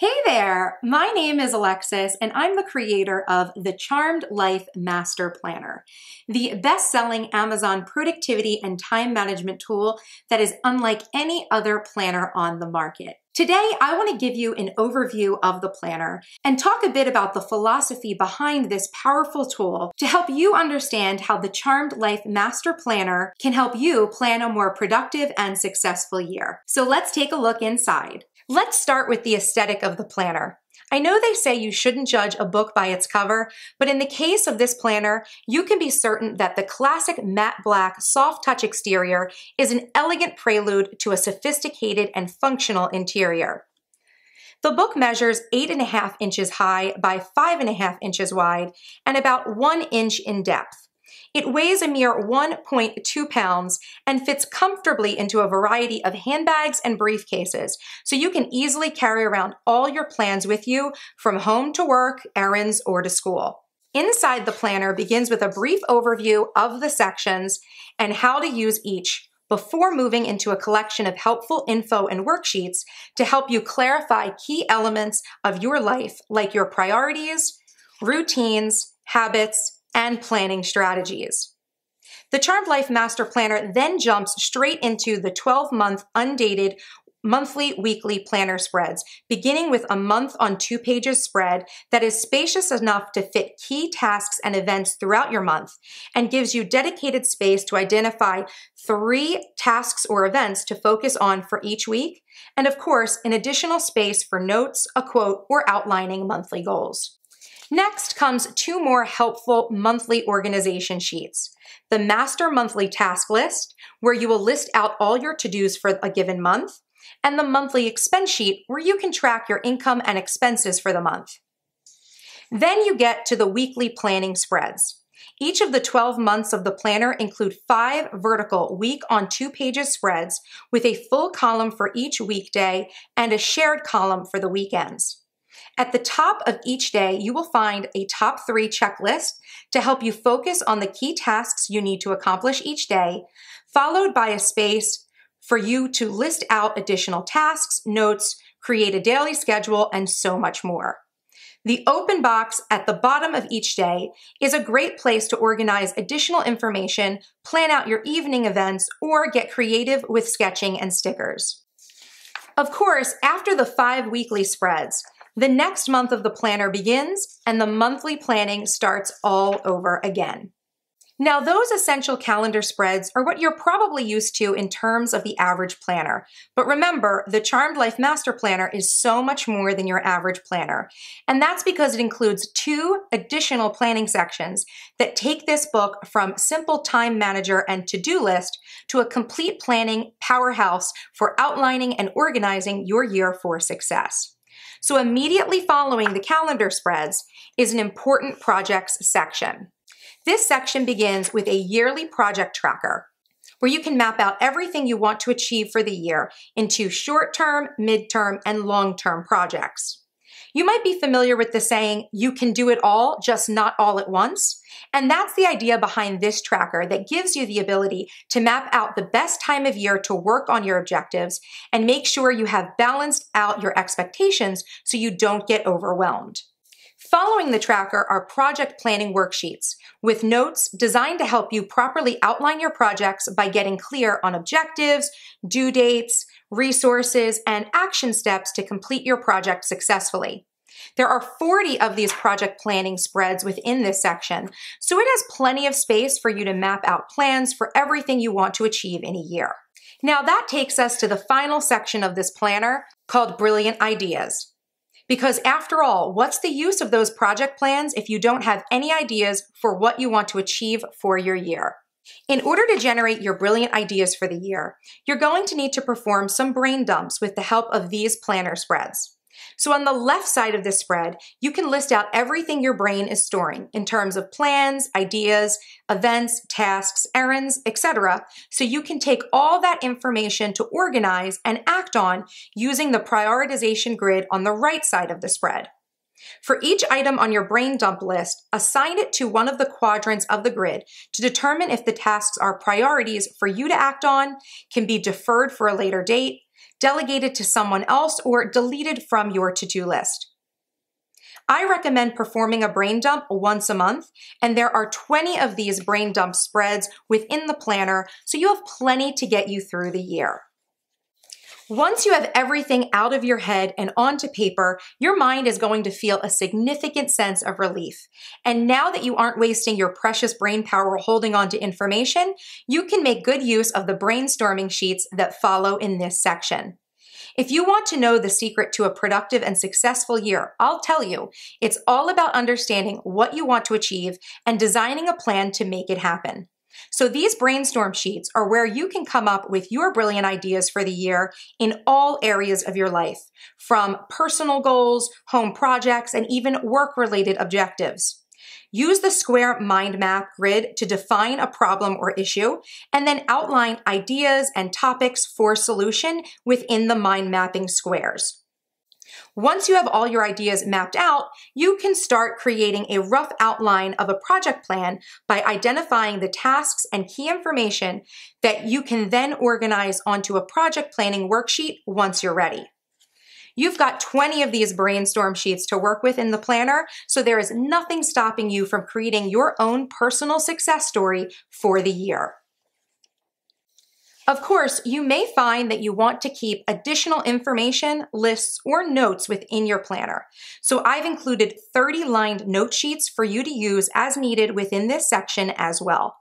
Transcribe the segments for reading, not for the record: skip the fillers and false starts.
Hey there, my name is Alexis and I'm the creator of the Charmed Life Master Planner, the best-selling Amazon productivity and time management tool that is unlike any other planner on the market. Today, I want to give you an overview of the planner and talk a bit about the philosophy behind this powerful tool to help you understand how the Charmed Life Master Planner can help you plan a more productive and successful year. So let's take a look inside. Let's start with the aesthetic of the planner. I know they say you shouldn't judge a book by its cover, but in the case of this planner, you can be certain that the classic matte black soft touch exterior is an elegant prelude to a sophisticated and functional interior. The book measures 8.5 inches high by 5.5 inches wide and about 1 inch in depth. It weighs a mere 1.2 pounds and fits comfortably into a variety of handbags and briefcases, so you can easily carry around all your plans with you from home to work, errands, or to school. Inside the planner begins with a brief overview of the sections and how to use each before moving into a collection of helpful info and worksheets to help you clarify key elements of your life like your priorities, routines, habits, and planning strategies. The Charmed Life Master Planner then jumps straight into the 12-month undated monthly, weekly planner spreads, beginning with a month on 2 pages spread that is spacious enough to fit key tasks and events throughout your month and gives you dedicated space to identify 3 tasks or events to focus on for each week, and of course, an additional space for notes, a quote, or outlining monthly goals. Next comes 2 more helpful monthly organization sheets. The Master Monthly Task List, where you will list out all your to-dos for a given month, and the Monthly Expense Sheet, where you can track your income and expenses for the month. Then you get to the weekly planning spreads. Each of the 12 months of the planner include 5 vertical week on 2 pages spreads with a full column for each weekday and a shared column for the weekends. At the top of each day, you will find a top 3 checklist to help you focus on the key tasks you need to accomplish each day, followed by a space for you to list out additional tasks, notes, create a daily schedule, and so much more. The open box at the bottom of each day is a great place to organize additional information, plan out your evening events, or get creative with sketching and stickers. Of course, after the 5 weekly spreads, the next month of the planner begins and the monthly planning starts all over again. Now, those essential calendar spreads are what you're probably used to in terms of the average planner. But remember, the Charmed Life Master Planner is so much more than your average planner. And that's because it includes 2 additional planning sections that take this book from simple time manager and to-do list to a complete planning powerhouse for outlining and organizing your year for success. So immediately following the calendar spreads is an important projects section. This section begins with a yearly project tracker where you can map out everything you want to achieve for the year into short-term, mid-term, and long-term projects. You might be familiar with the saying, you can do it all, just not all at once. And that's the idea behind this tracker that gives you the ability to map out the best time of year to work on your objectives and make sure you have balanced out your expectations so you don't get overwhelmed. Following the tracker are project planning worksheets with notes designed to help you properly outline your projects by getting clear on objectives, due dates, resources, and action steps to complete your project successfully. There are 40 of these project planning spreads within this section, so it has plenty of space for you to map out plans for everything you want to achieve in a year. Now that takes us to the final section of this planner called Brilliant Ideas. Because after all, what's the use of those project plans if you don't have any ideas for what you want to achieve for your year? In order to generate your brilliant ideas for the year, you're going to need to perform some brain dumps with the help of these planner spreads. So on the left side of this spread, you can list out everything your brain is storing in terms of plans, ideas, events, tasks, errands, etc. So you can take all that information to organize and act on using the prioritization grid on the right side of the spread. For each item on your brain dump list, assign it to one of the quadrants of the grid to determine if the tasks are priorities for you to act on, can be deferred for a later date, delegated to someone else, or deleted from your to-do list. I recommend performing a brain dump once a month, and there are 20 of these brain dump spreads within the planner, so you have plenty to get you through the year. Once you have everything out of your head and onto paper, your mind is going to feel a significant sense of relief. And now that you aren't wasting your precious brain power holding on to information, you can make good use of the brainstorming sheets that follow in this section. If you want to know the secret to a productive and successful year, I'll tell you, it's all about understanding what you want to achieve and designing a plan to make it happen. So these brainstorm sheets are where you can come up with your brilliant ideas for the year in all areas of your life, from personal goals, home projects, and even work-related objectives. Use the square mind map grid to define a problem or issue, and then outline ideas and topics for solution within the mind mapping squares. Once you have all your ideas mapped out, you can start creating a rough outline of a project plan by identifying the tasks and key information that you can then organize onto a project planning worksheet once you're ready. You've got 20 of these brainstorm sheets to work with in the planner, so there is nothing stopping you from creating your own personal success story for the year. Of course, you may find that you want to keep additional information, lists, or notes within your planner. So I've included 30 lined note sheets for you to use as needed within this section as well.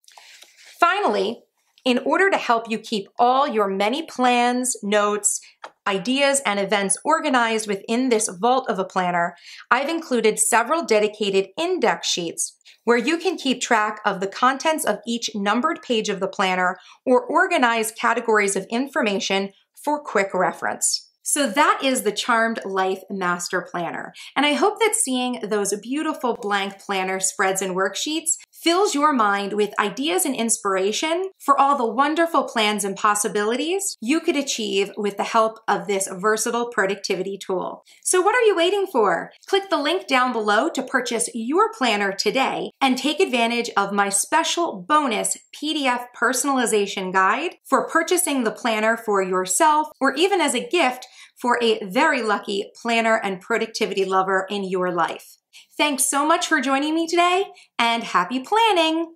Finally, in order to help you keep all your many plans, notes, ideas, and events organized within this vault of a planner, I've included several dedicated index sheets where you can keep track of the contents of each numbered page of the planner or organize categories of information for quick reference. So that is the Charmed Life Master Planner. And I hope that seeing those beautiful blank planner spreads and worksheets fills your mind with ideas and inspiration for all the wonderful plans and possibilities you could achieve with the help of this versatile productivity tool. So what are you waiting for? Click the link down below to purchase your planner today and take advantage of my special bonus PDF personalization guide for purchasing the planner for yourself or even as a gift for a very lucky planner and productivity lover in your life. Thanks so much for joining me today, and happy planning!